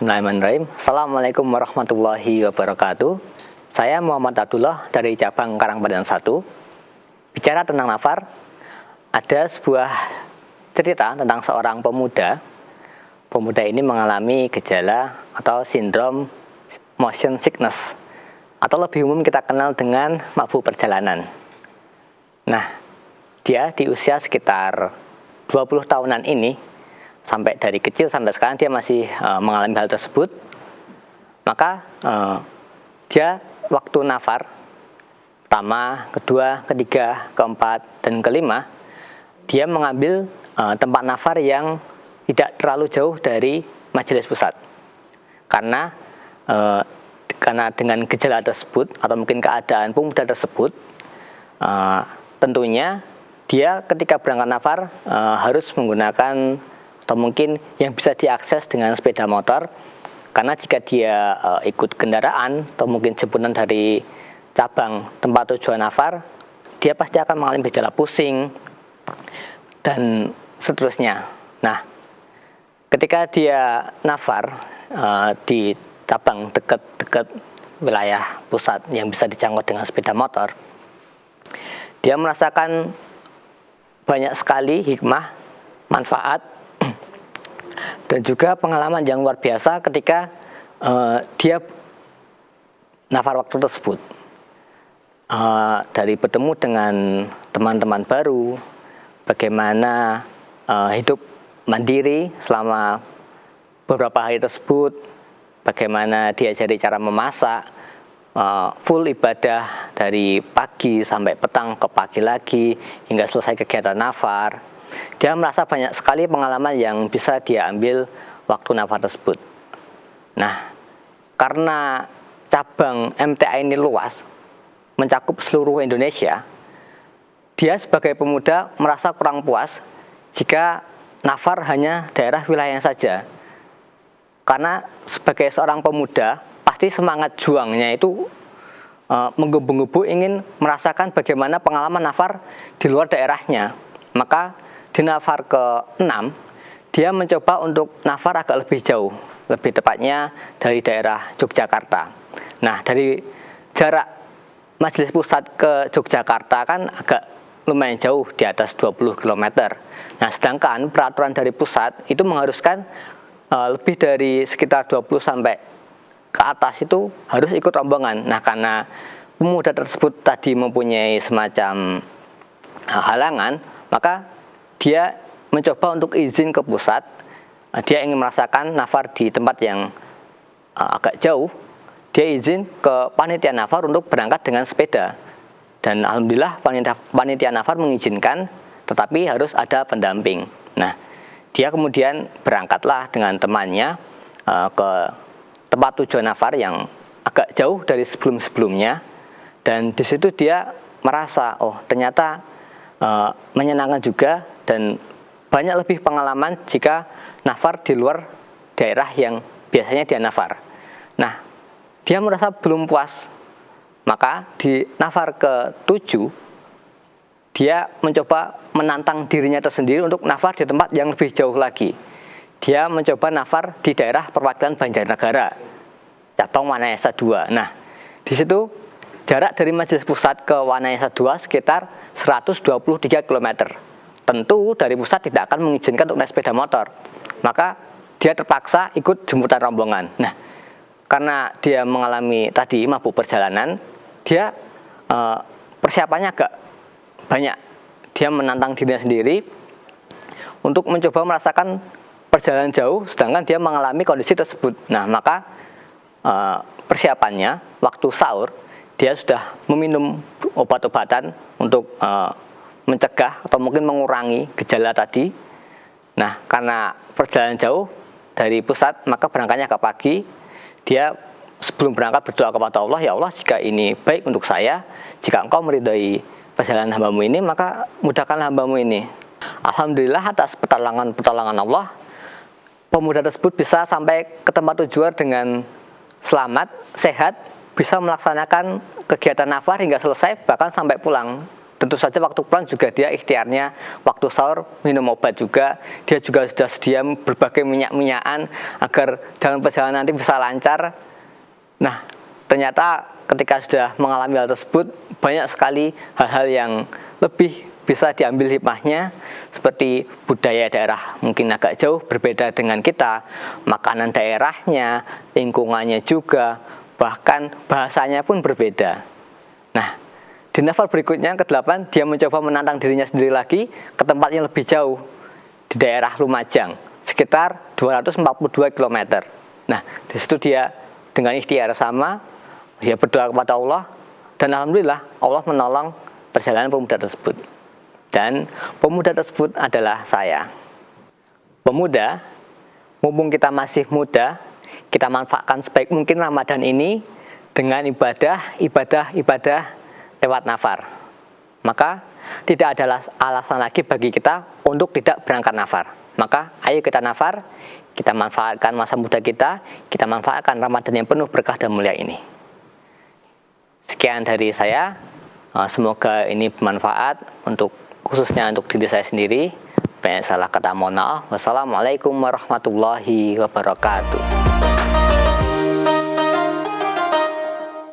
Bismillahirrahmanirrahim. Assalamualaikum warahmatullahi wabarakatuh. Saya Muhammad Abdullah dari cabang Karangpadan 1. Bicara tentang nafar, ada sebuah cerita tentang seorang pemuda. Pemuda ini mengalami gejala atau sindrom motion sickness, atau lebih umum kita kenal dengan mabuk perjalanan. Nah, dia di usia sekitar 20 tahunan ini, sampai dari kecil sampai sekarang dia masih mengalami hal tersebut. Maka dia waktu nafar pertama, kedua, ketiga, keempat, dan kelima, dia mengambil tempat nafar yang tidak terlalu jauh dari majelis pusat. Karena dengan gejala tersebut atau mungkin keadaan pemuda tersebut, tentunya dia ketika berangkat nafar harus menggunakan atau mungkin yang bisa diakses dengan sepeda motor, karena jika dia ikut kendaraan atau mungkin jemputan dari cabang tempat tujuan nafar, dia pasti akan mengalami gejala pusing dan seterusnya. Nah, ketika dia nafar di cabang dekat wilayah pusat yang bisa dijangkau dengan sepeda motor, dia merasakan banyak sekali hikmah, manfaat, dan juga pengalaman yang luar biasa ketika dia nafar waktu tersebut. Dari bertemu dengan teman-teman baru, bagaimana hidup mandiri selama beberapa hari tersebut, bagaimana diajari cara memasak, full ibadah dari pagi sampai petang ke pagi lagi hingga selesai kegiatan nafar. Dia merasa banyak sekali pengalaman yang bisa dia ambil waktu nafar tersebut. Nah, karena cabang MTA ini luas, mencakup seluruh Indonesia, dia sebagai pemuda merasa kurang puas jika nafar hanya daerah wilayahnya saja. Karena sebagai seorang pemuda, pasti semangat juangnya itu menggebu-gebu ingin merasakan bagaimana pengalaman nafar di luar daerahnya. Maka di nafar ke-6, dia mencoba untuk nafar agak lebih jauh, lebih tepatnya dari daerah Yogyakarta. Nah, dari jarak majelis pusat ke Yogyakarta kan agak lumayan jauh, di atas 20 km. Nah, sedangkan peraturan dari pusat itu mengharuskan lebih dari sekitar 20 sampai ke atas itu harus ikut rombongan. Nah, karena pemuda tersebut tadi mempunyai semacam halangan, maka dia mencoba untuk izin ke pusat. Dia ingin merasakan nafar di tempat yang agak jauh. Dia izin ke panitia nafar untuk berangkat dengan sepeda. Dan alhamdulillah panitia nafar mengizinkan, tetapi harus ada pendamping. Nah, dia kemudian berangkatlah dengan temannya ke tempat tujuan nafar yang agak jauh dari sebelum-sebelumnya. Dan di situ dia merasa, oh ternyata menyenangkan juga dan banyak lebih pengalaman jika nafar di luar daerah yang biasanya dia nafar. Nah, dia merasa belum puas, maka di nafar ke-7 dia mencoba menantang dirinya tersendiri untuk nafar di tempat yang lebih jauh lagi. Dia mencoba nafar di daerah perwakilan Banjarnegara, cabang Wanayasa 2. Nah, di situ jarak dari majelis pusat ke Wanayasa 2 sekitar 123 km. Tentu dari pusat tidak akan mengizinkan untuk naik sepeda motor. Maka dia terpaksa ikut jemputan rombongan. Nah, karena dia mengalami tadi mabuk perjalanan, dia persiapannya agak banyak. Dia menantang dirinya sendiri untuk mencoba merasakan perjalanan jauh, sedangkan dia mengalami kondisi tersebut. Nah, maka persiapannya waktu sahur, dia sudah meminum obat-obatan untuk mencegah atau mungkin mengurangi gejala tadi. Nah, karena perjalanan jauh dari pusat, maka berangkatnya agak pagi. Dia sebelum berangkat berdoa kepada Allah, ya Allah, jika ini baik untuk saya, jika engkau meridhai perjalanan hambamu ini, maka mudahkanlah hambamu ini. Alhamdulillah atas pertolongan Allah, pemuda tersebut bisa sampai ke tempat tujuan dengan selamat, sehat, bisa melaksanakan kegiatan nafar hingga selesai, bahkan sampai pulang. tentu saja waktu pulang juga dia ikhtiarnya waktu sahur minum obat juga, dia juga sudah sedia berbagai minyak-minyakan agar dalam perjalanan nanti bisa lancar. Nah, ternyata ketika sudah mengalami hal tersebut, banyak sekali hal-hal yang lebih bisa diambil hikmahnya, seperti budaya daerah mungkin agak jauh berbeda dengan kita, makanan daerahnya, lingkungannya juga, bahkan bahasanya pun berbeda. Nah, di nafal berikutnya ke-8, dia mencoba menantang dirinya sendiri lagi ke tempat yang lebih jauh, di daerah Lumajang, sekitar 242 km. Nah, di situ dia dengan ikhtiar sama, dia berdoa kepada Allah, dan alhamdulillah Allah menolong perjalanan pemuda tersebut. Dan pemuda tersebut adalah saya. Pemuda, mumpung kita masih muda, kita manfaatkan sebaik mungkin Ramadan ini dengan ibadah lewat nafar. Maka tidak ada alasan lagi bagi kita untuk tidak berangkat nafar. Maka ayo kita nafar, kita manfaatkan masa muda kita manfaatkan Ramadan yang penuh berkah dan mulia ini. Sekian dari saya, semoga ini bermanfaat khususnya untuk diri saya sendiri. Banyak salah kata, mohon maaf. Wassalamualaikum warahmatullahi wabarakatuh.